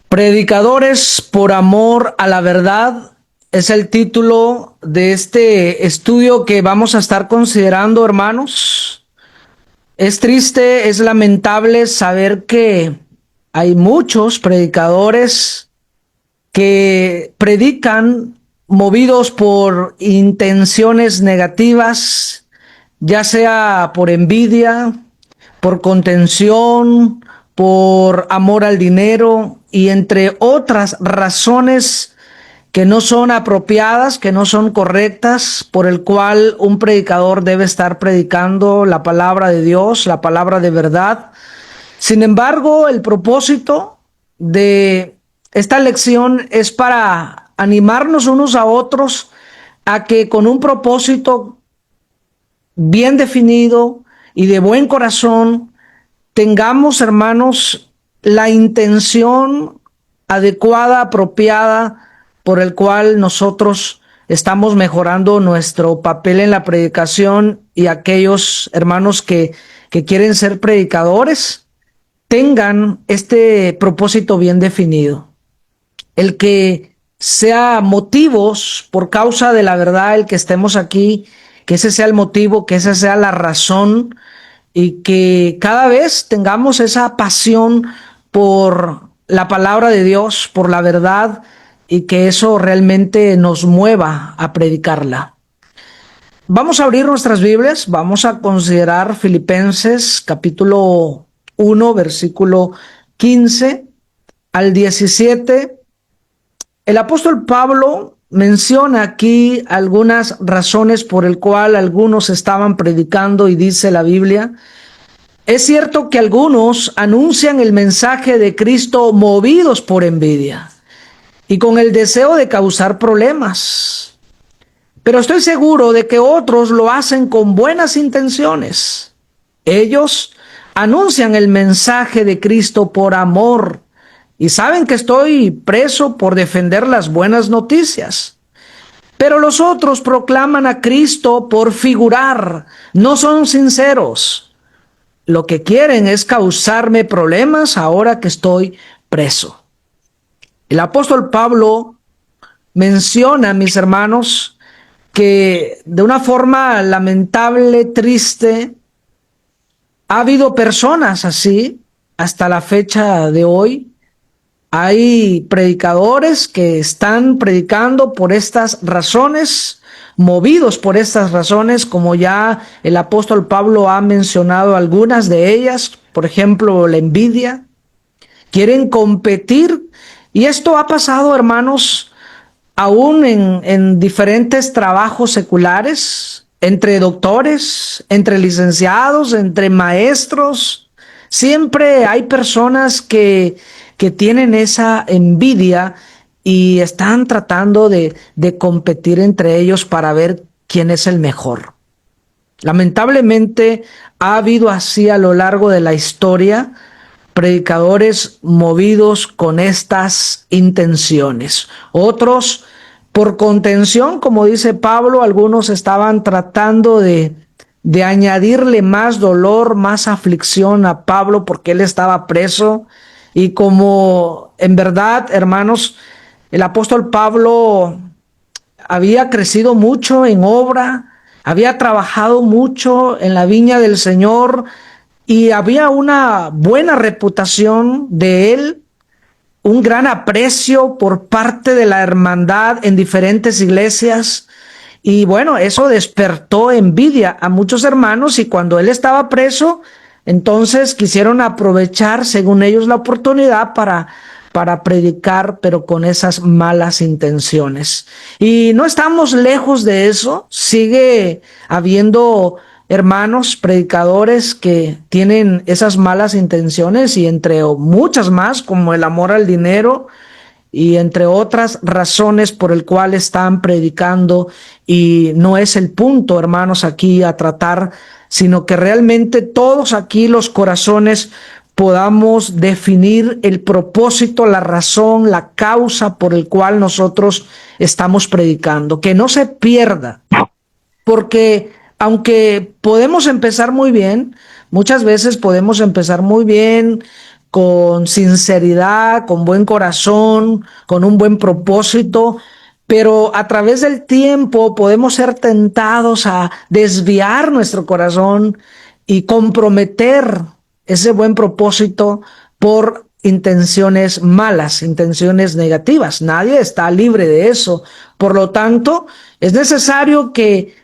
Predicadores por amor a la verdad es el título de este estudio que vamos a estar considerando, hermanos. Es triste, es lamentable saber que hay muchos predicadores que predican movidos por intenciones negativas, ya sea por envidia, por contención, por amor al dinero y entre otras razones que no son apropiadas, que no son correctas, por el cual un predicador debe estar predicando la palabra de Dios, la palabra de verdad. Sin embargo, el propósito de esta lección es para animarnos unos a otros a que con un propósito bien definido y de buen corazón tengamos, hermanos, la intención adecuada, apropiada, por el cual nosotros estamos mejorando nuestro papel en la predicación, y aquellos hermanos que quieren ser predicadores tengan este propósito bien definido. El que sea motivos por causa de la verdad, el que estemos aquí, que ese sea el motivo, que esa sea la razón, y que cada vez tengamos esa pasión por la palabra de Dios, por la verdad, y que eso realmente nos mueva a predicarla. Vamos a abrir nuestras Biblias, vamos a considerar Filipenses capítulo 1, versículo 15 al 17. El apóstol Pablo menciona aquí algunas razones por el cual algunos estaban predicando, y dice la Biblia: es cierto que algunos anuncian el mensaje de Cristo movidos por envidia y con el deseo de causar problemas, pero estoy seguro de que otros lo hacen con buenas intenciones. Ellos anuncian el mensaje de Cristo por amor y saben que estoy preso por defender las buenas noticias. Pero los otros proclaman a Cristo por figurar, no son sinceros. Lo que quieren es causarme problemas ahora que estoy preso. El apóstol Pablo menciona, mis hermanos, que de una forma lamentable, triste, ha habido personas así hasta la fecha de hoy. Hay predicadores que están predicando por estas razones, movidos por estas razones, como ya el apóstol Pablo ha mencionado algunas de ellas. Por ejemplo, la envidia. Quieren competir, y esto ha pasado, hermanos, aún en diferentes trabajos seculares, entre doctores, entre licenciados, entre maestros. Siempre hay personas que tienen esa envidia y están tratando de competir entre ellos para ver quién es el mejor. Lamentablemente ha habido así a lo largo de la historia predicadores movidos con estas intenciones. Otros por contención, como dice Pablo, algunos estaban tratando de añadirle más dolor, más aflicción a Pablo porque él estaba preso. Y como en verdad, hermanos, el apóstol Pablo había crecido mucho en obra, había trabajado mucho en la viña del Señor, y había una buena reputación de él, un gran aprecio por parte de la hermandad en diferentes iglesias. Y bueno, eso despertó envidia a muchos hermanos, y cuando él estaba preso, entonces quisieron aprovechar, según ellos, la oportunidad para predicar, pero con esas malas intenciones. Y no estamos lejos de eso. Sigue habiendo hermanos predicadores que tienen esas malas intenciones, y entre muchas más, como el amor al dinero, y entre otras razones por el cual están predicando. Y no es el punto, hermanos, aquí a tratar, sino que realmente todos aquí los corazones podamos definir el propósito, la razón, la causa por el cual nosotros estamos predicando. Que no se pierda, porque aunque podemos empezar muy bien, muchas veces podemos empezar muy bien, con sinceridad, con buen corazón, con un buen propósito, pero a través del tiempo podemos ser tentados a desviar nuestro corazón y comprometer ese buen propósito por intenciones malas, intenciones negativas. Nadie está libre de eso. Por lo tanto, es necesario que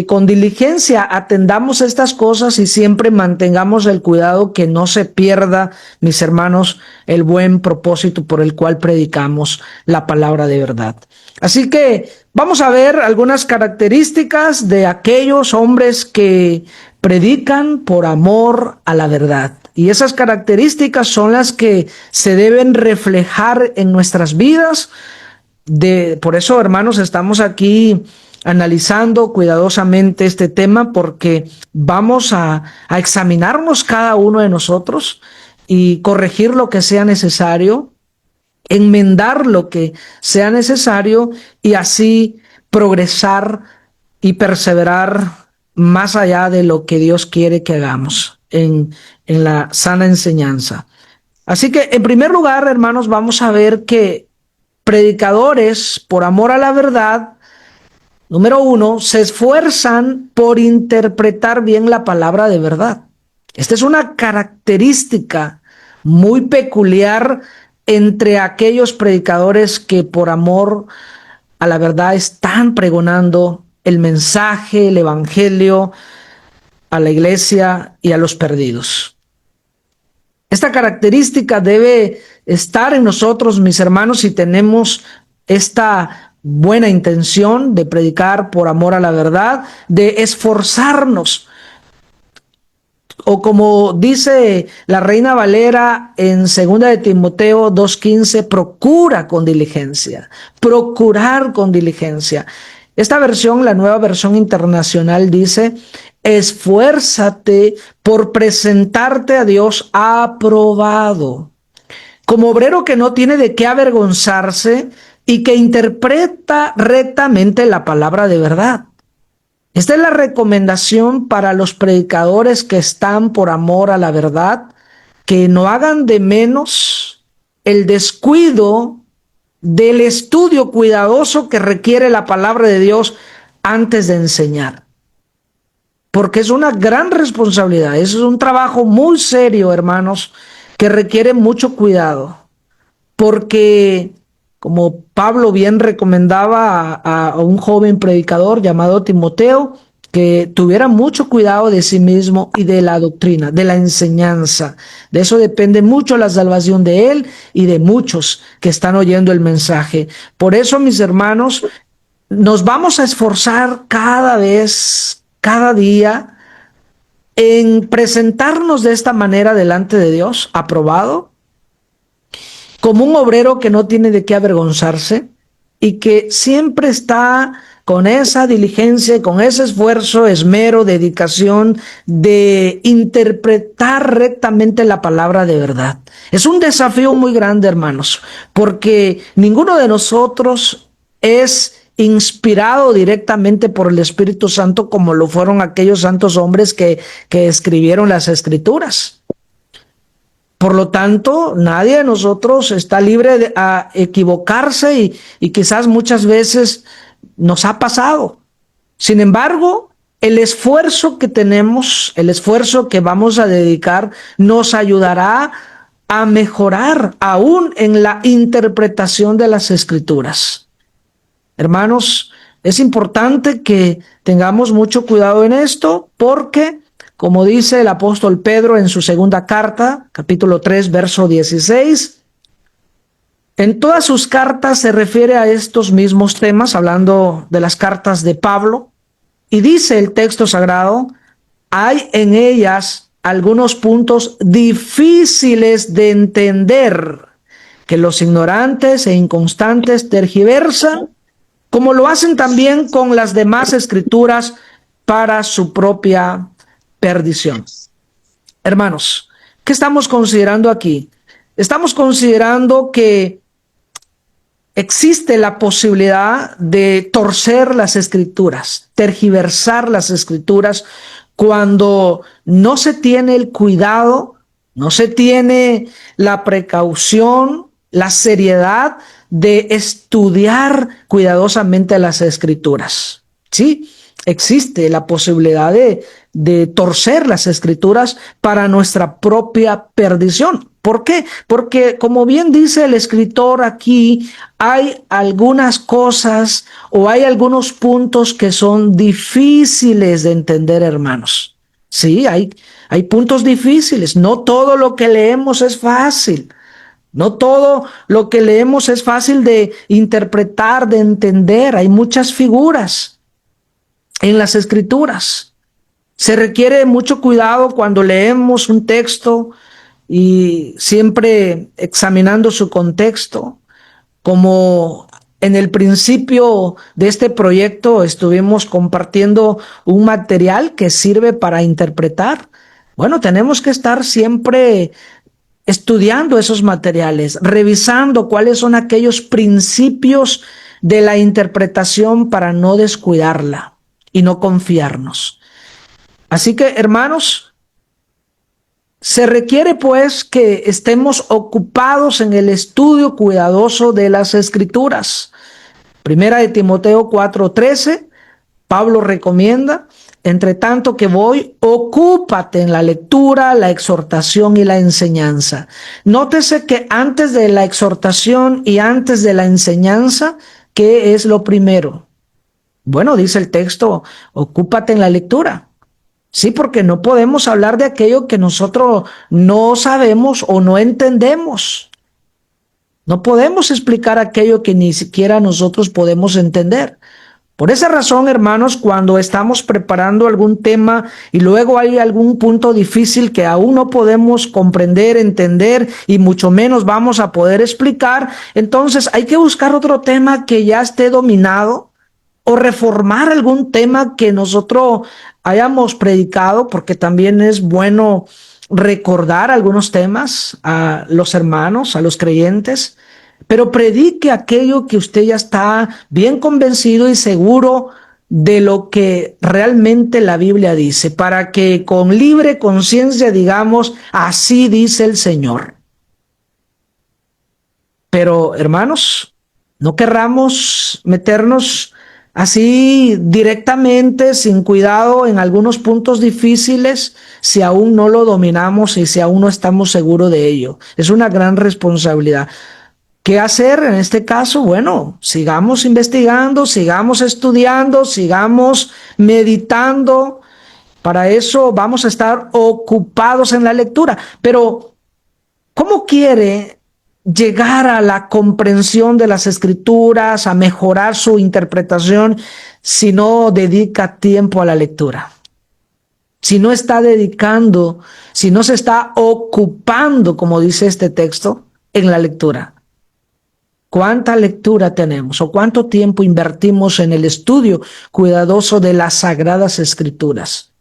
con diligencia atendamos estas cosas y siempre mantengamos el cuidado que no se pierda, mis hermanos, el buen propósito por el cual predicamos la palabra de verdad. Así que vamos a ver algunas características de aquellos hombres que predican por amor a la verdad. Y esas características son las que se deben reflejar en nuestras vidas. Por eso, hermanos, estamos aquí analizando cuidadosamente este tema, porque vamos a examinarnos cada uno de nosotros y corregir lo que sea necesario, enmendar lo que sea necesario y así progresar y perseverar más allá de lo que Dios quiere que hagamos en la sana enseñanza. Así que, en primer lugar, hermanos, vamos a ver que predicadores por amor a la verdad, número uno, se esfuerzan por interpretar bien la palabra de verdad. Esta es una característica muy peculiar entre aquellos predicadores que por amor a la verdad están pregonando el mensaje, el evangelio a la iglesia y a los perdidos. Esta característica debe estar en nosotros, mis hermanos, si tenemos esta buena intención de predicar por amor a la verdad, de esforzarnos. O como dice la Reina Valera en 2 de Timoteo 2:15, procura con diligencia, procurar con diligencia. Esta versión, la Nueva Versión Internacional, dice: esfuérzate por presentarte a Dios aprobado, como obrero que no tiene de qué avergonzarse y que interpreta rectamente la palabra de verdad. Esta es la recomendación para los predicadores que están por amor a la verdad, que no hagan de menos el descuido del estudio cuidadoso que requiere la palabra de Dios antes de enseñar. Porque es una gran responsabilidad, es un trabajo muy serio, hermanos, que requiere mucho cuidado. Porque, como Pablo bien recomendaba a un joven predicador llamado Timoteo, que tuviera mucho cuidado de sí mismo y de la doctrina, de la enseñanza. De eso depende mucho la salvación de él y de muchos que están oyendo el mensaje. Por eso, mis hermanos, nos vamos a esforzar cada vez, cada día, en presentarnos de esta manera delante de Dios, aprobado, como un obrero que no tiene de qué avergonzarse y que siempre está con esa diligencia, con ese esfuerzo, esmero, dedicación de interpretar rectamente la palabra de verdad. Es un desafío muy grande, hermanos, porque ninguno de nosotros es inspirado directamente por el Espíritu Santo como lo fueron aquellos santos hombres que escribieron las Escrituras. Por lo tanto, nadie de nosotros está libre de equivocarse y quizás muchas veces nos ha pasado. Sin embargo, el esfuerzo que tenemos, el esfuerzo que vamos a dedicar, nos ayudará a mejorar aún en la interpretación de las Escrituras. Hermanos, es importante que tengamos mucho cuidado en esto, porque, como dice el apóstol Pedro en su segunda carta, capítulo 3, verso 16, en todas sus cartas se refiere a estos mismos temas, hablando de las cartas de Pablo, y dice el texto sagrado: hay en ellas algunos puntos difíciles de entender, que los ignorantes e inconstantes tergiversan, como lo hacen también con las demás escrituras para su propia perdición. Hermanos, ¿qué estamos considerando aquí? Estamos considerando que existe la posibilidad de torcer las Escrituras, tergiversar las Escrituras, cuando no se tiene el cuidado No se tiene la precaución, la seriedad de estudiar cuidadosamente las escrituras. Sí, existe la posibilidad de torcer las escrituras para nuestra propia perdición. ¿Por qué? Porque, como bien dice el escritor aquí, hay algunas cosas o hay algunos puntos que son difíciles de entender, hermanos. Sí, hay puntos difíciles. No todo lo que leemos es fácil. No todo lo que leemos es fácil de interpretar, de entender. Hay muchas figuras en las escrituras. Se requiere mucho cuidado cuando leemos un texto y siempre examinando su contexto. Como en el principio de este proyecto estuvimos compartiendo un material que sirve para interpretar. Bueno, tenemos que estar siempre estudiando esos materiales, revisando cuáles son aquellos principios de la interpretación para no descuidarla y no confiarnos. Así que, hermanos, se requiere pues que estemos ocupados en el estudio cuidadoso de las Escrituras. Primera de Timoteo 4:13, Pablo recomienda: entre tanto que voy, ocúpate en la lectura, la exhortación y la enseñanza. Nótese que antes de la exhortación y antes de la enseñanza, ¿qué es lo primero? Bueno, dice el texto, ocúpate en la lectura. Sí, porque no podemos hablar de aquello que nosotros no sabemos o no entendemos. No podemos explicar aquello que ni siquiera nosotros podemos entender. Por esa razón, hermanos, cuando estamos preparando algún tema y luego hay algún punto difícil que aún no podemos comprender, entender y mucho menos vamos a poder explicar, entonces hay que buscar otro tema que ya esté dominado o reformar algún tema que nosotros hayamos predicado, porque también es bueno recordar algunos temas a los hermanos, a los creyentes, pero predique aquello que usted ya está bien convencido y seguro de lo que realmente la Biblia dice, para que con libre conciencia digamos, así dice el Señor. Pero, hermanos, no querramos meternos así directamente, sin cuidado, en algunos puntos difíciles, si aún no lo dominamos y si aún no estamos seguros de ello. Es una gran responsabilidad. ¿Qué hacer en este caso? Bueno, sigamos investigando, sigamos estudiando, sigamos meditando. Para eso vamos a estar ocupados en la lectura. Pero, ¿cómo quiere llegar a la comprensión de las escrituras, a mejorar su interpretación, si no dedica tiempo a la lectura? Si no está dedicando, si no se está ocupando, como dice este texto, en la lectura. ¿Cuánta lectura tenemos o cuánto tiempo invertimos en el estudio cuidadoso de las Sagradas Escrituras?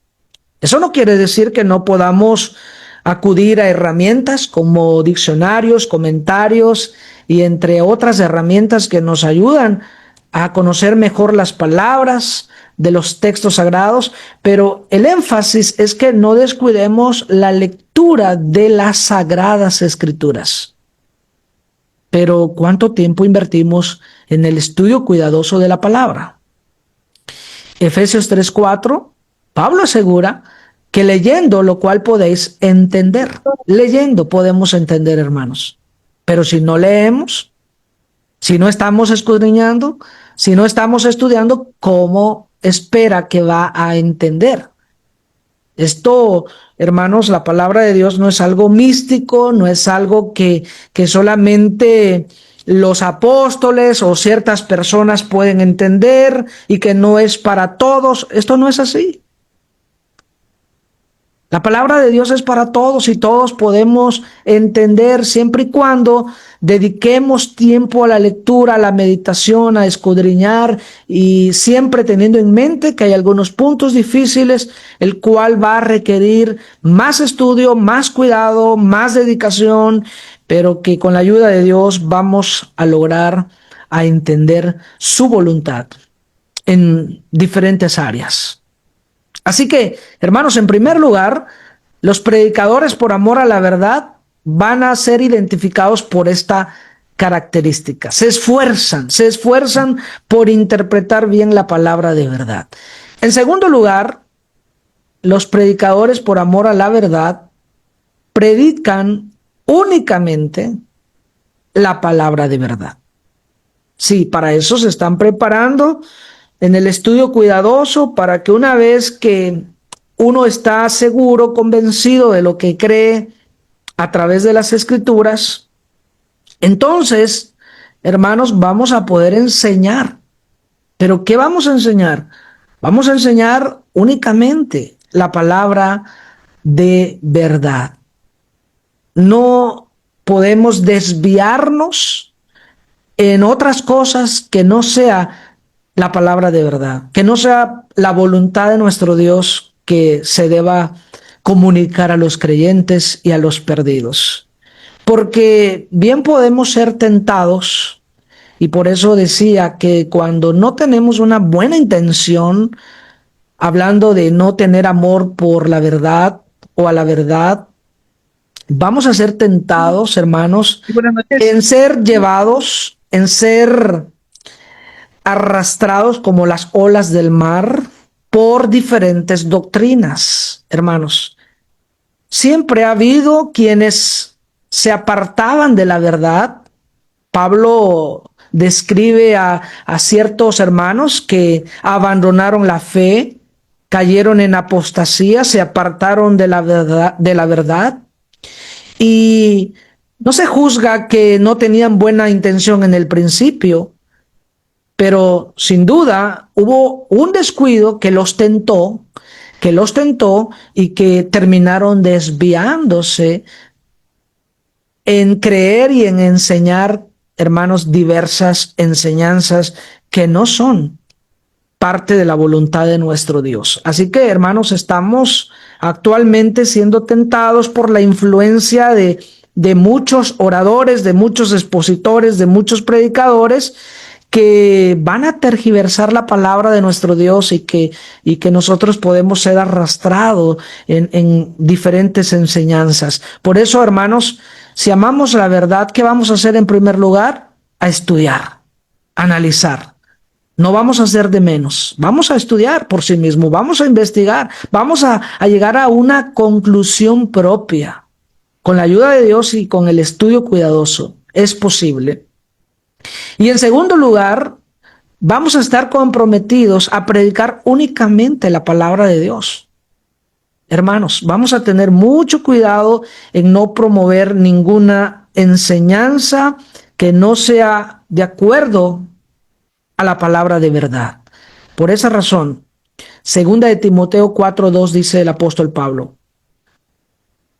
Eso no quiere decir que no podamos acudir a herramientas como diccionarios, comentarios y entre otras herramientas que nos ayudan a conocer mejor las palabras de los textos sagrados, pero el énfasis es que no descuidemos la lectura de las Sagradas Escrituras. Pero ¿cuánto tiempo invertimos en el estudio cuidadoso de la palabra? Efesios 3:4, Pablo asegura que leyendo lo cual podéis entender. Leyendo podemos entender, hermanos. Pero si no leemos, si no estamos escudriñando, si no estamos estudiando, ¿cómo espera que va a entender? Esto, hermanos, la palabra de Dios no es algo místico, no es algo que solamente los apóstoles o ciertas personas pueden entender y que no es para todos. Esto no es así. La palabra de Dios es para todos y todos podemos entender siempre y cuando dediquemos tiempo a la lectura, a la meditación, a escudriñar y siempre teniendo en mente que hay algunos puntos difíciles, el cual va a requerir más estudio, más cuidado, más dedicación, pero que con la ayuda de Dios vamos a lograr a entender su voluntad en diferentes áreas. Así que, hermanos, en primer lugar, Los predicadores por amor a la verdad van a ser identificados por esta característica. Se esfuerzan por interpretar bien la palabra de verdad. En segundo lugar, los predicadores por amor a la verdad predican únicamente la palabra de verdad. Sí, para eso se están preparando en el estudio cuidadoso, para que una vez que uno está seguro, convencido de lo que cree a través de las Escrituras, entonces, hermanos, vamos a poder enseñar. ¿Pero qué vamos a enseñar? Vamos a enseñar únicamente la palabra de verdad. No podemos desviarnos en otras cosas que no sea la palabra de verdad, que no sea la voluntad de nuestro Dios que se deba comunicar a los creyentes y a los perdidos. Porque bien podemos ser tentados, y por eso decía que cuando no tenemos una buena intención, hablando de no tener amor por la verdad o a la verdad, vamos a ser tentados, hermanos, en ser llevados, en ser arrastrados como las olas del mar por diferentes doctrinas, hermanos. Siempre ha habido quienes se apartaban de la verdad. Pablo describe a ciertos hermanos que abandonaron la fe, cayeron en apostasía, se apartaron de la verdad, y no se juzga que no tenían buena intención en el principio, pero sin duda hubo un descuido que los tentó y que terminaron desviándose en creer y en enseñar, hermanos, diversas enseñanzas que no son parte de la voluntad de nuestro Dios. Así que, hermanos, estamos actualmente siendo tentados por la influencia de muchos oradores, de muchos expositores, de muchos predicadores que van a tergiversar la palabra de nuestro Dios, y que nosotros podemos ser arrastrados en diferentes enseñanzas. Por eso, hermanos, si amamos la verdad, ¿qué vamos a hacer en primer lugar? A estudiar, analizar. No vamos a hacer de menos, vamos a estudiar por sí mismo, vamos a investigar, vamos a llegar a una conclusión propia. Con la ayuda de Dios y con el estudio cuidadoso es posible. Y en segundo lugar, vamos a estar comprometidos a predicar únicamente la palabra de Dios. Hermanos, vamos a tener mucho cuidado en no promover ninguna enseñanza que no sea de acuerdo a la palabra de verdad. Por esa razón, segunda de Timoteo 4:2 dice el apóstol Pablo: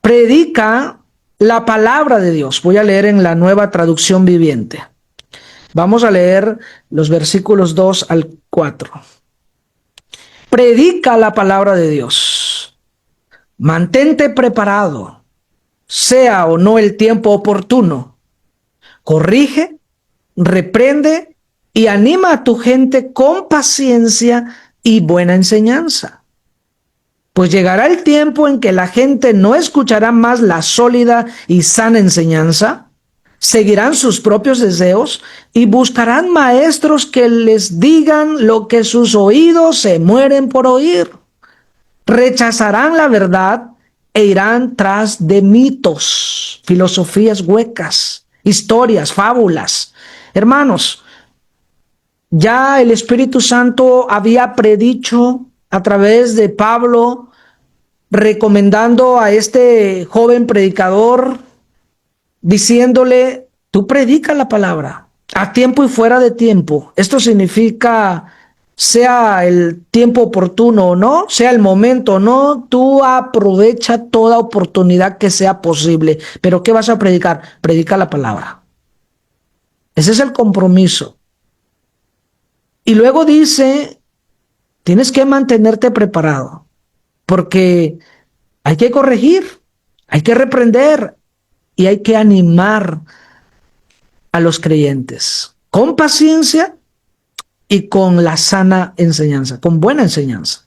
predica la palabra de Dios. Voy a leer en la Nueva Traducción Viviente. Vamos a leer los versículos 2 al 4. Predica la palabra de Dios. Mantente preparado, sea o no el tiempo oportuno. Corrige, reprende y anima a tu gente con paciencia y buena enseñanza. Pues llegará el tiempo en que la gente no escuchará más la sólida y sana enseñanza, seguirán sus propios deseos y buscarán maestros que les digan lo que sus oídos se mueren por oír. Rechazarán la verdad e irán tras de mitos, filosofías huecas, historias, fábulas. Hermanos, ya el Espíritu Santo había predicho a través de Pablo, recomendando a este joven predicador, diciéndole: tú predica la palabra a tiempo y fuera de tiempo. Esto significa, sea el tiempo oportuno o no, sea el momento o no, tú aprovecha toda oportunidad que sea posible. ¿Pero qué vas a predicar? Predica la palabra. Ese es el compromiso. Y luego dice: tienes que mantenerte preparado, porque hay que corregir, hay que reprender y hay que animar a los creyentes con paciencia y con la sana enseñanza, con buena enseñanza.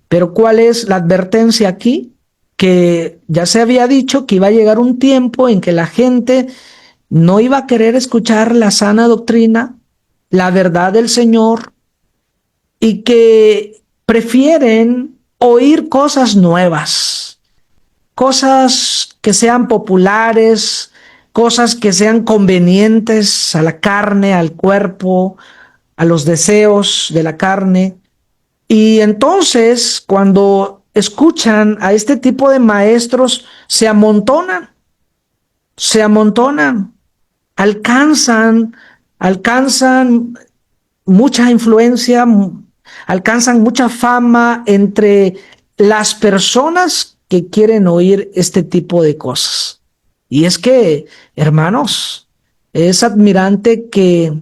Pero ¿cuál es la advertencia aquí? que ya se había dicho que iba a llegar un tiempo en que la gente no iba a querer escuchar la sana doctrina, la verdad del Señor, y que prefieren oír cosas nuevas, cosas que sean populares, cosas que sean convenientes a la carne, al cuerpo, a los deseos de la carne. Y entonces, cuando escuchan a este tipo de maestros, se amontonan, alcanzan, alcanzan mucha influencia, alcanzan mucha fama entre las personas que quieren oír este tipo de cosas. Y es que, hermanos, es admirante que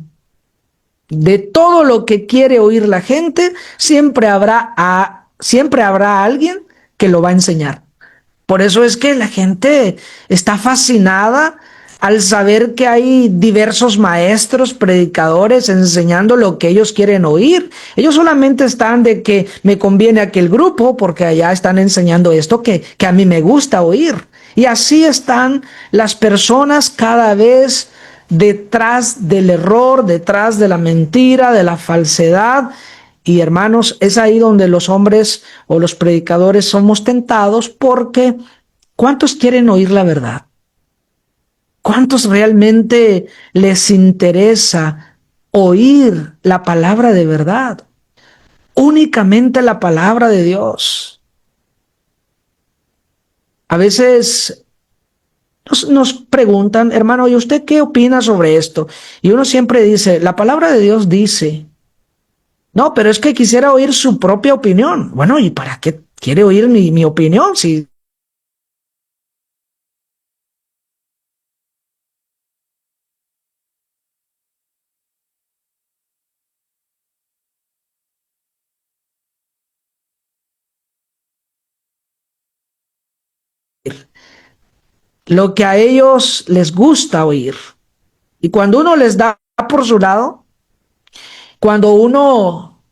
de todo lo que quiere oír la gente, siempre habrá alguien que lo va a enseñar. Por eso es que la gente está fascinada al saber que hay diversos maestros, predicadores enseñando lo que ellos quieren oír. Ellos solamente están de que me conviene aquel grupo porque allá están enseñando esto que a mí me gusta oír. Y así están las personas cada vez detrás del error, detrás de la mentira, de la falsedad. Y hermanos, es ahí donde los hombres o los predicadores somos tentados, porque ¿cuántos quieren oír la verdad? ¿Cuántos realmente les interesa oír la palabra de verdad? Únicamente la palabra de Dios. A veces nos preguntan, hermano, ¿y usted qué opina sobre esto? Y uno siempre dice, la palabra de Dios dice. No, pero es que quisiera oír su propia opinión. Bueno, ¿y para qué quiere oír mi opinión? Si lo que a ellos les gusta oír. Y cuando uno les da por su lado, cuando uno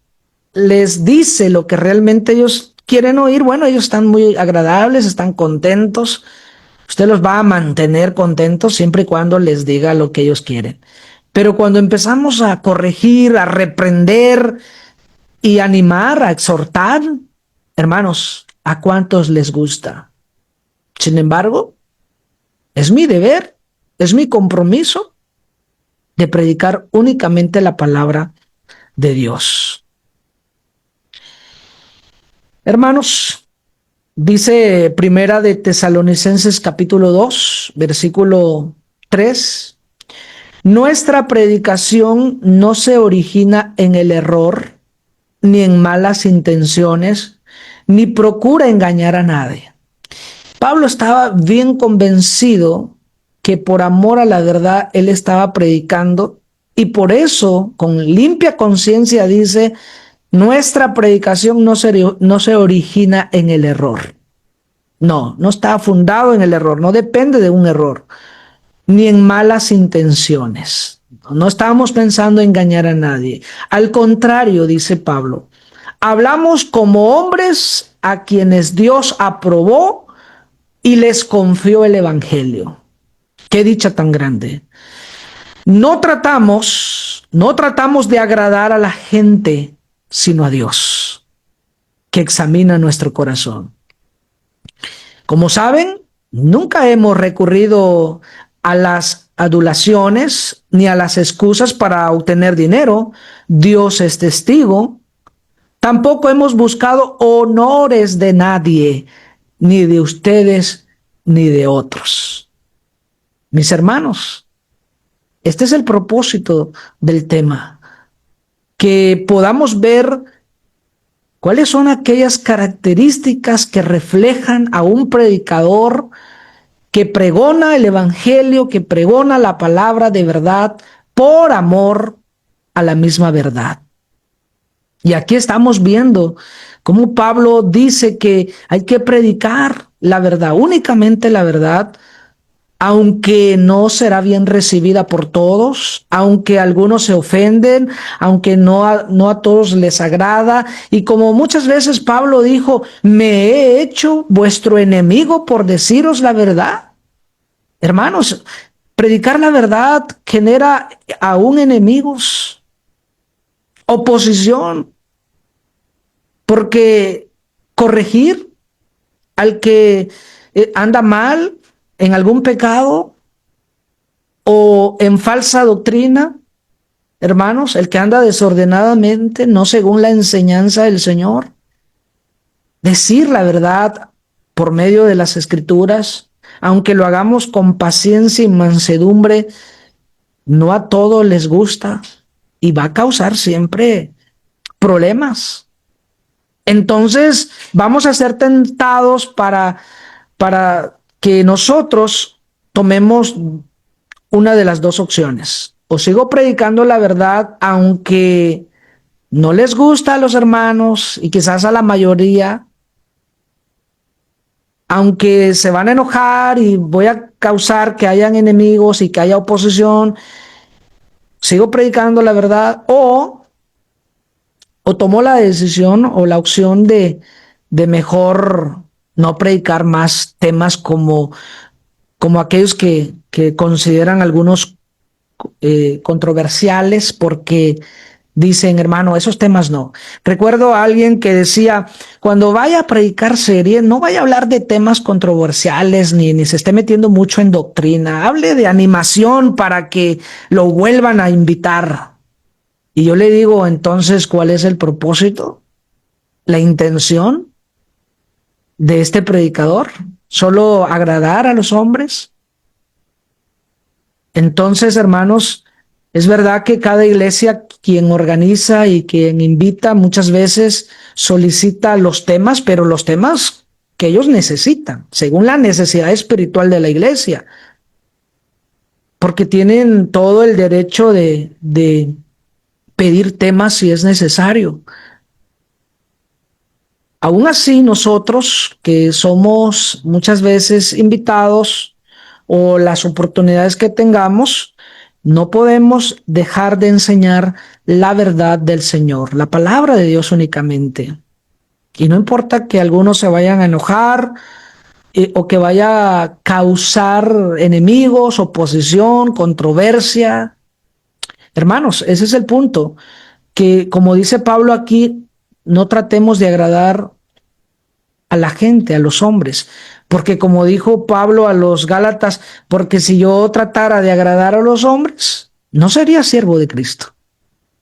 les dice lo que realmente ellos quieren oír, bueno, ellos están muy agradables, están contentos. Usted los va a mantener contentos siempre y cuando les diga lo que ellos quieren. Pero cuando empezamos a corregir, a reprender y animar, a exhortar, hermanos, ¿a cuántos les gusta? Sin embargo, es mi deber, es mi compromiso de predicar únicamente la palabra de Dios. Hermanos, dice Primera de Tesalonicenses capítulo 2, versículo 3, nuestra predicación no se origina en el error, ni en malas intenciones, ni procura engañar a nadie. Pablo estaba bien convencido que por amor a la verdad él estaba predicando, y por eso, con limpia conciencia, dice, nuestra predicación no se origina en el error. No está fundado en el error, no depende de un error, ni en malas intenciones. No estábamos pensando engañar a nadie. Al contrario, dice Pablo, hablamos como hombres a quienes Dios aprobó y les confió el evangelio. Qué dicha tan grande. No tratamos de agradar a la gente, sino a Dios, que examina nuestro corazón. Como saben, nunca hemos recurrido a las adulaciones ni a las excusas para obtener dinero. Dios es testigo. Tampoco hemos buscado honores de nadie, ni de ustedes, ni de otros. Mis hermanos, este es el propósito del tema, que podamos ver cuáles son aquellas características que reflejan a un predicador que pregona el evangelio, que pregona la palabra de verdad por amor a la misma verdad. Y aquí estamos viendo cómo Pablo dice que hay que predicar la verdad, únicamente la verdad, aunque no será bien recibida por todos, aunque algunos se ofenden, aunque no a todos les agrada. Y como muchas veces Pablo dijo, me he hecho vuestro enemigo por deciros la verdad. Hermanos, predicar la verdad genera aún enemigos, oposición, porque corregir al que anda mal en algún pecado o en falsa doctrina, hermanos, el que anda desordenadamente, no según la enseñanza del Señor, decir la verdad por medio de las Escrituras, aunque lo hagamos con paciencia y mansedumbre, no a todos les gusta y va a causar siempre problemas. Entonces vamos a ser tentados para que nosotros tomemos una de las dos opciones. O sigo predicando la verdad, aunque no les gusta a los hermanos y quizás a la mayoría, aunque se van a enojar y voy a causar que hayan enemigos y que haya oposición, sigo predicando la verdad, o tomo la decisión o la opción de mejor no predicar más temas como aquellos que consideran algunos controversiales porque dicen, hermano, esos temas no. Recuerdo a alguien que decía, cuando vaya a predicar serie, no vaya a hablar de temas controversiales ni se esté metiendo mucho en doctrina. Hable de animación para que lo vuelvan a invitar. Y yo le digo, entonces, ¿cuál es el propósito? ¿La intención de este predicador? ¿Solo agradar a los hombres? Entonces, hermanos, es verdad que cada iglesia, quien organiza y quien invita, muchas veces solicita los temas, pero los temas que ellos necesitan, según la necesidad espiritual de la iglesia, porque tienen todo el derecho de pedir temas si es necesario. Aún así, nosotros que somos muchas veces invitados o las oportunidades que tengamos, no podemos dejar de enseñar la verdad del Señor, la palabra de Dios únicamente. Y no importa que algunos se vayan a enojar o que vaya a causar enemigos, oposición, controversia. Hermanos, ese es el punto, que como dice Pablo aquí, no tratemos de agradar a la gente, a los hombres, porque como dijo Pablo a los Gálatas, porque si yo tratara de agradar a los hombres, no sería siervo de Cristo,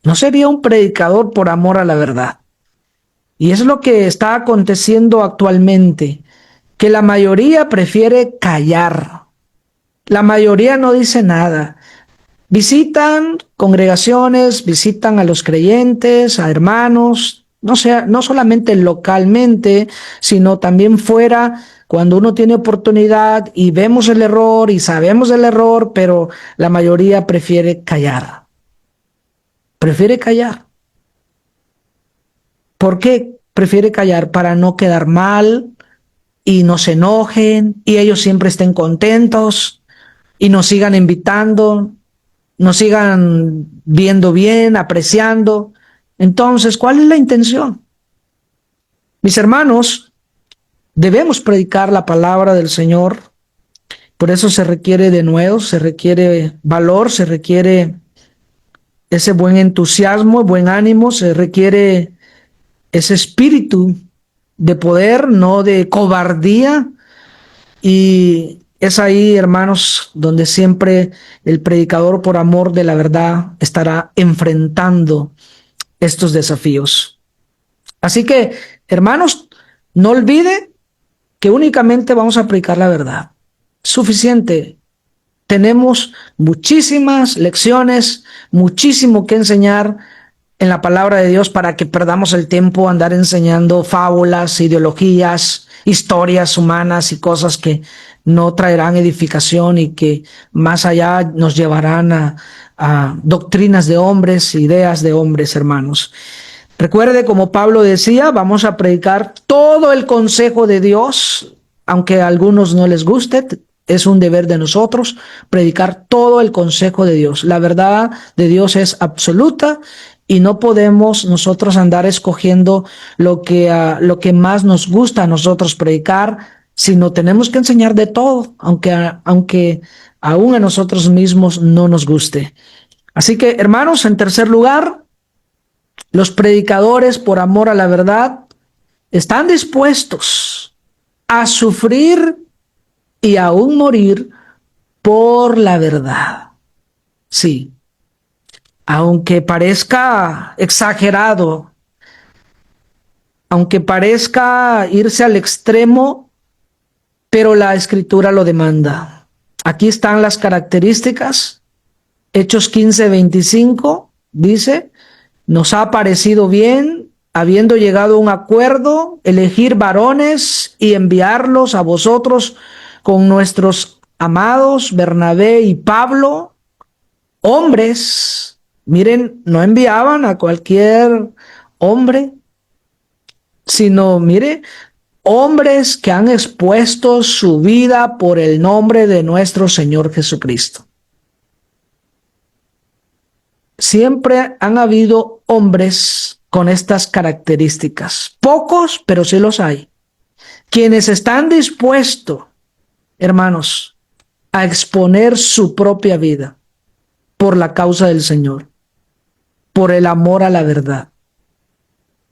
no sería un predicador por amor a la verdad. Y es lo que está aconteciendo actualmente, que la mayoría prefiere callar, la mayoría no dice nada. Visitan congregaciones, visitan a los creyentes, a hermanos, no solamente localmente, sino también fuera, cuando uno tiene oportunidad y vemos el error y sabemos del error, pero la mayoría prefiere callar. Prefiere callar. ¿Por qué prefiere callar? Para no quedar mal y no se enojen y ellos siempre estén contentos y nos sigan invitando, nos sigan viendo bien, apreciando. Entonces, ¿cuál es la intención? Mis hermanos, debemos predicar la palabra del Señor. Por eso se requiere de nuevo, se requiere valor, se requiere ese buen entusiasmo, buen ánimo, se requiere ese espíritu de poder, no de cobardía. Y es ahí, hermanos, donde siempre el predicador por amor de la verdad estará enfrentando estos desafíos. Así que, hermanos, no olvide que únicamente vamos a predicar la verdad. Suficiente. Tenemos muchísimas lecciones, muchísimo que enseñar en la palabra de Dios para que perdamos el tiempo andar enseñando fábulas, ideologías, historias humanas y cosas que no traerán edificación y que más allá nos llevarán a doctrinas de hombres, ideas de hombres, hermanos. Recuerde, como Pablo decía, vamos a predicar todo el consejo de Dios, aunque a algunos no les guste. es un deber de nosotros predicar todo el consejo de Dios. La verdad de Dios es absoluta y no podemos nosotros andar escogiendo lo que más nos gusta a nosotros predicar, sino tenemos que enseñar de todo, aunque aún a nosotros mismos no nos guste. Así que, hermanos, en tercer lugar, los predicadores, por amor a la verdad, están dispuestos a sufrir y aún morir por la verdad. Sí, aunque parezca exagerado, aunque parezca irse al extremo, pero la Escritura lo demanda. Aquí están las características. Hechos 15:25 dice: nos ha parecido bien, habiendo llegado a un acuerdo, elegir varones y enviarlos a vosotros con nuestros amados Bernabé y Pablo, hombres. Miren, no enviaban a cualquier hombre, sino, mire, hombres que han expuesto su vida por el nombre de nuestro Señor Jesucristo. Siempre han habido hombres con estas características. Pocos, pero sí los hay. Quienes están dispuestos, hermanos, a exponer su propia vida por la causa del Señor, por el amor a la verdad.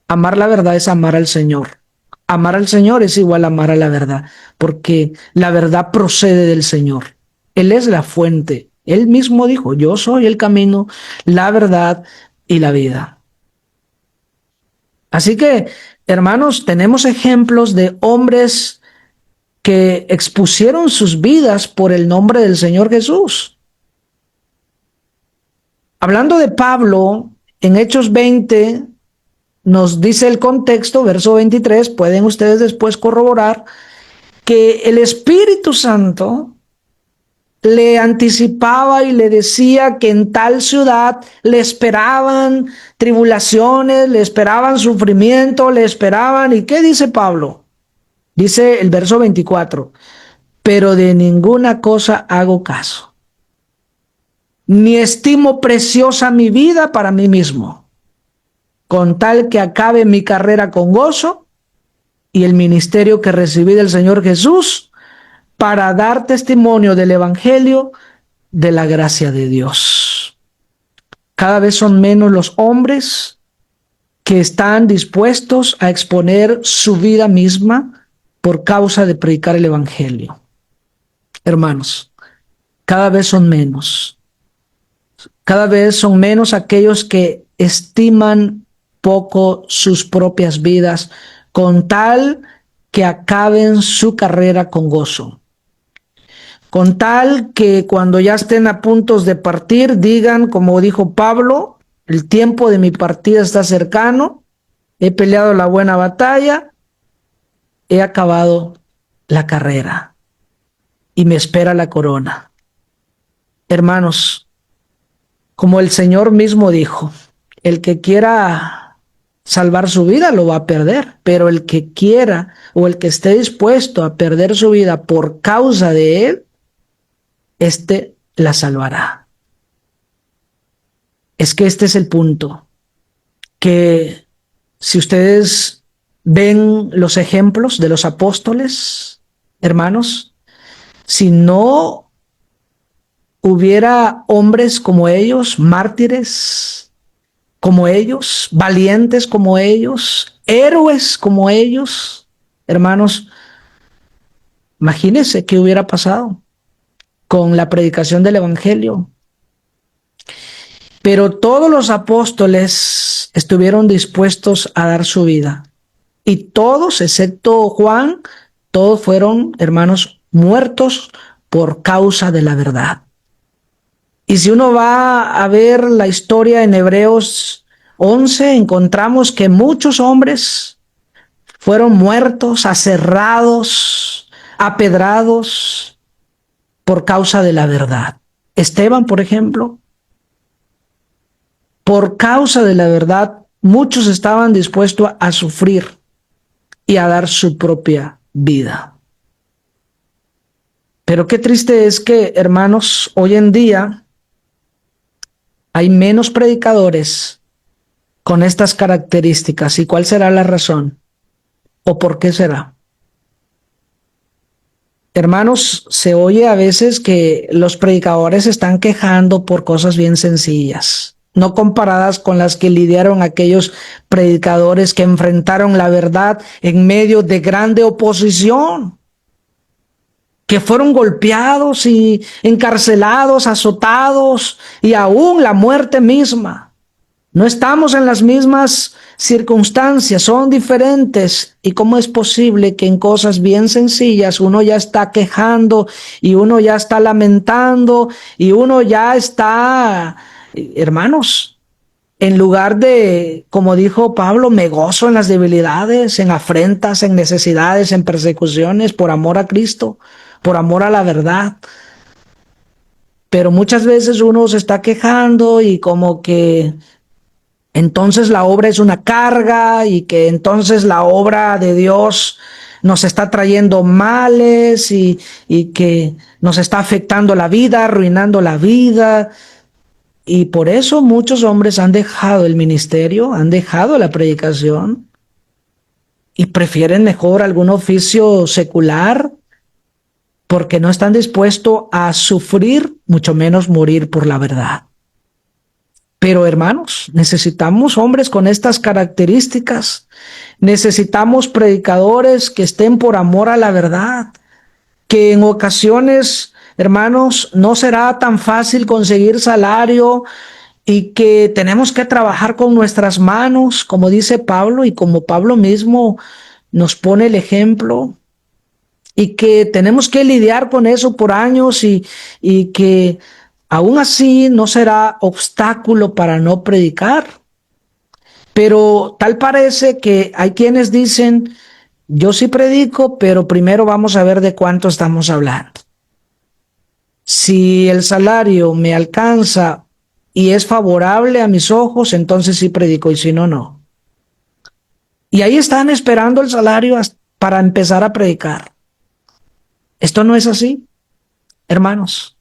Amar la verdad es amar al Señor. Amar al Señor es igual a amar a la verdad, porque la verdad procede del Señor. Él es la fuente. Él mismo dijo: yo soy el camino, la verdad y la vida. Así que, hermanos, tenemos ejemplos de hombres que expusieron sus vidas por el nombre del Señor Jesús. Hablando de Pablo, en Hechos 20 nos dice el contexto, verso 23, pueden ustedes después corroborar, que el Espíritu Santo le anticipaba y le decía que en tal ciudad le esperaban tribulaciones, le esperaban sufrimiento, le esperaban. ¿Y qué dice Pablo? Dice el verso 24: pero de ninguna cosa hago caso, ni estimo preciosa mi vida para mí mismo, con tal que acabe mi carrera con gozo y el ministerio que recibí del Señor Jesús, para dar testimonio del Evangelio de la gracia de Dios. Cada vez son menos los hombres que están dispuestos a exponer su vida misma por causa de predicar el Evangelio. Hermanos, cada vez son menos. Cada vez son menos aquellos que estiman poco sus propias vidas con tal que acaben su carrera con gozo. Con tal que cuando ya estén a punto de partir, digan, como dijo Pablo: el tiempo de mi partida está cercano, he peleado la buena batalla, he acabado la carrera y me espera la corona. Hermanos, como el Señor mismo dijo, el que quiera salvar su vida lo va a perder, pero el que quiera o el que esté dispuesto a perder su vida por causa de Él, este la salvará. Es que este es el punto, que si ustedes ven los ejemplos de los apóstoles, hermanos, si no hubiera hombres como ellos, mártires como ellos, valientes como ellos, héroes como ellos, hermanos, imagínense qué hubiera pasado con la predicación del Evangelio. Pero todos los apóstoles estuvieron dispuestos a dar su vida. Y todos, excepto Juan, todos fueron, hermanos, muertos por causa de la verdad. Y si uno va a ver la historia en Hebreos 11, encontramos que muchos hombres fueron muertos, aserrados, apedrados, por causa de la verdad. Esteban, por ejemplo, por causa de la verdad, muchos estaban dispuestos a sufrir y a dar su propia vida. Pero qué triste es que, hermanos, hoy en día hay menos predicadores con estas características. ¿Y cuál será la razón? ¿O por qué será? Hermanos, se oye a veces que los predicadores están quejando por cosas bien sencillas, no comparadas con las que lidiaron aquellos predicadores que enfrentaron la verdad en medio de grande oposición, que fueron golpeados y encarcelados, azotados y aún la muerte misma. No estamos en las mismas circunstancias, son diferentes. ¿Y cómo es posible que en cosas bien sencillas uno ya está quejando y uno ya está lamentando y uno ya está, hermanos, en lugar de, como dijo Pablo, me gozo en las debilidades, en afrentas, en necesidades, en persecuciones, por amor a Cristo, por amor a la verdad? Pero muchas veces uno se está quejando y como que entonces la obra es una carga y que entonces la obra de Dios nos está trayendo males y que nos está afectando la vida, arruinando la vida. Y por eso muchos hombres han dejado el ministerio, han dejado la predicación y prefieren mejor algún oficio secular porque no están dispuestos a sufrir, mucho menos morir por la verdad. Pero hermanos, necesitamos hombres con estas características. Necesitamos predicadores que estén por amor a la verdad, que en ocasiones, hermanos, no será tan fácil conseguir salario y que tenemos que trabajar con nuestras manos, como dice Pablo y como Pablo mismo nos pone el ejemplo, y que tenemos que lidiar con eso por años y que aún así no será obstáculo para no predicar. Pero tal parece que hay quienes dicen, yo sí predico, pero primero vamos a ver de cuánto estamos hablando. Si el salario me alcanza y es favorable a mis ojos, entonces sí predico, y si no, no. Y ahí están esperando el salario para empezar a predicar. Esto no es así, hermanos.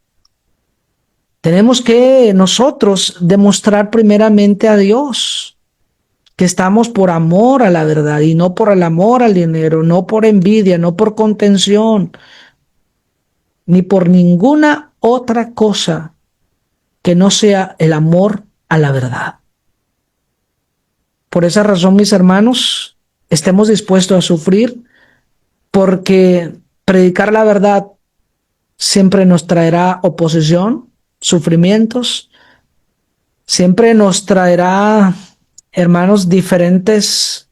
Tenemos que nosotros demostrar primeramente a Dios que estamos por amor a la verdad y no por el amor al dinero, no por envidia, no por contención, ni por ninguna otra cosa que no sea el amor a la verdad. Por esa razón, mis hermanos, estemos dispuestos a sufrir, porque predicar la verdad siempre nos traerá oposición, sufrimientos, siempre nos traerá, hermanos, diferentes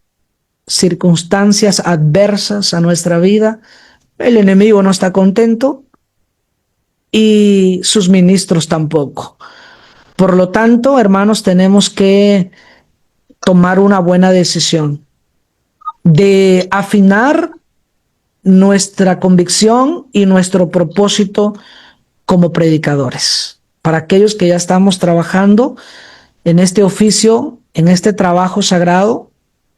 circunstancias adversas a nuestra vida. El enemigo no está contento y sus ministros tampoco. Por lo tanto, hermanos, tenemos que tomar una buena decisión de afinar nuestra convicción y nuestro propósito como predicadores. Para aquellos que ya estamos trabajando en este oficio, en este trabajo sagrado,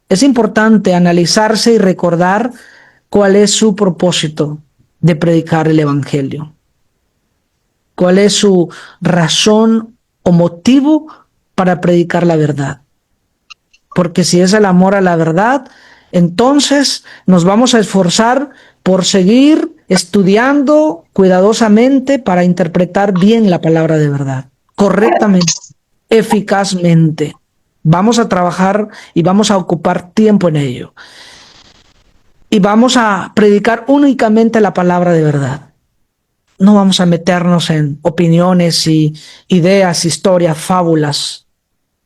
es importante analizarse y recordar cuál es su propósito de predicar el evangelio. ¿Cuál es su razón o motivo para predicar la verdad? Porque si es el amor a la verdad, entonces nos vamos a esforzar por seguir estudiando cuidadosamente para interpretar bien la palabra de verdad, correctamente, eficazmente. Vamos a trabajar y vamos a ocupar tiempo en ello. Y vamos a predicar únicamente la palabra de verdad. No vamos a meternos en opiniones y ideas, historias, fábulas.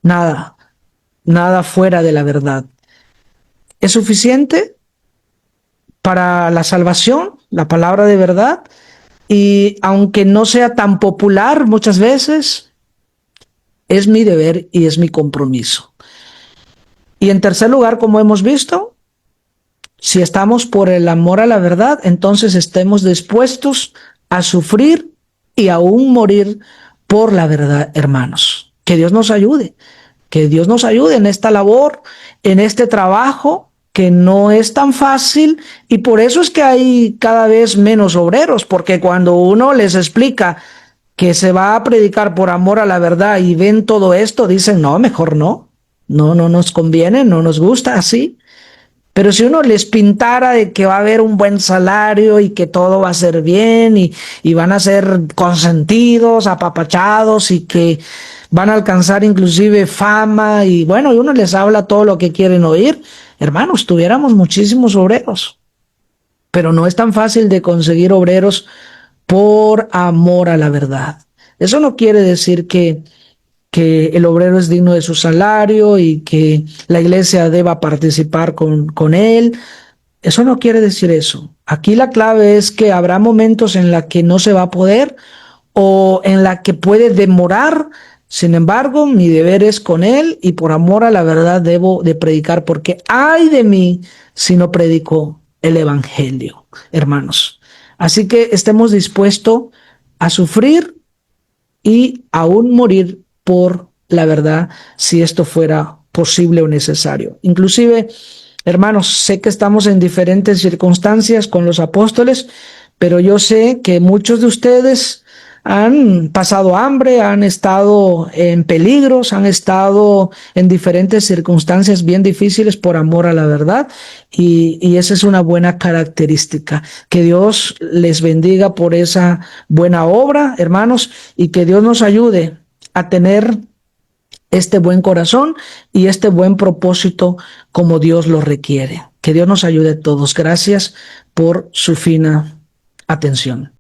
Nada, nada fuera de la verdad. ¿Es suficiente para la salvación, la palabra de verdad? Y aunque no sea tan popular muchas veces, es mi deber y es mi compromiso. Y en tercer lugar, como hemos visto, si estamos por el amor a la verdad, entonces estemos dispuestos a sufrir y aún morir por la verdad, hermanos. Que Dios nos ayude en esta labor, en este trabajo, que no es tan fácil, y por eso es que hay cada vez menos obreros, porque cuando uno les explica que se va a predicar por amor a la verdad y ven todo esto, dicen, no, mejor no, no nos conviene, no nos gusta así. Pero si uno les pintara de que va a haber un buen salario y que todo va a ser bien y van a ser consentidos, apapachados y que van a alcanzar inclusive fama y bueno, y uno les habla todo lo que quieren oír, hermanos, tuviéramos muchísimos obreros. Pero no es tan fácil de conseguir obreros por amor a la verdad. Eso no quiere decir que el obrero es digno de su salario y que la iglesia deba participar con él. Eso no quiere decir eso. Aquí la clave es que habrá momentos en la que no se va a poder o en la que puede demorar. Sin embargo, mi deber es con él y por amor a la verdad debo de predicar, porque ay de mí si no predico el evangelio, hermanos. Así que estemos dispuestos a sufrir y aún morir por la verdad si esto fuera posible o necesario. Inclusive, hermanos, sé que estamos en diferentes circunstancias con los apóstoles, pero yo sé que muchos de ustedes han pasado hambre, han estado en peligros, han estado en diferentes circunstancias bien difíciles por amor a la verdad, y esa es una buena característica. Que Dios les bendiga por esa buena obra, hermanos, y que Dios nos ayude a tener este buen corazón y este buen propósito como Dios lo requiere. Que Dios nos ayude a todos. Gracias por su fina atención.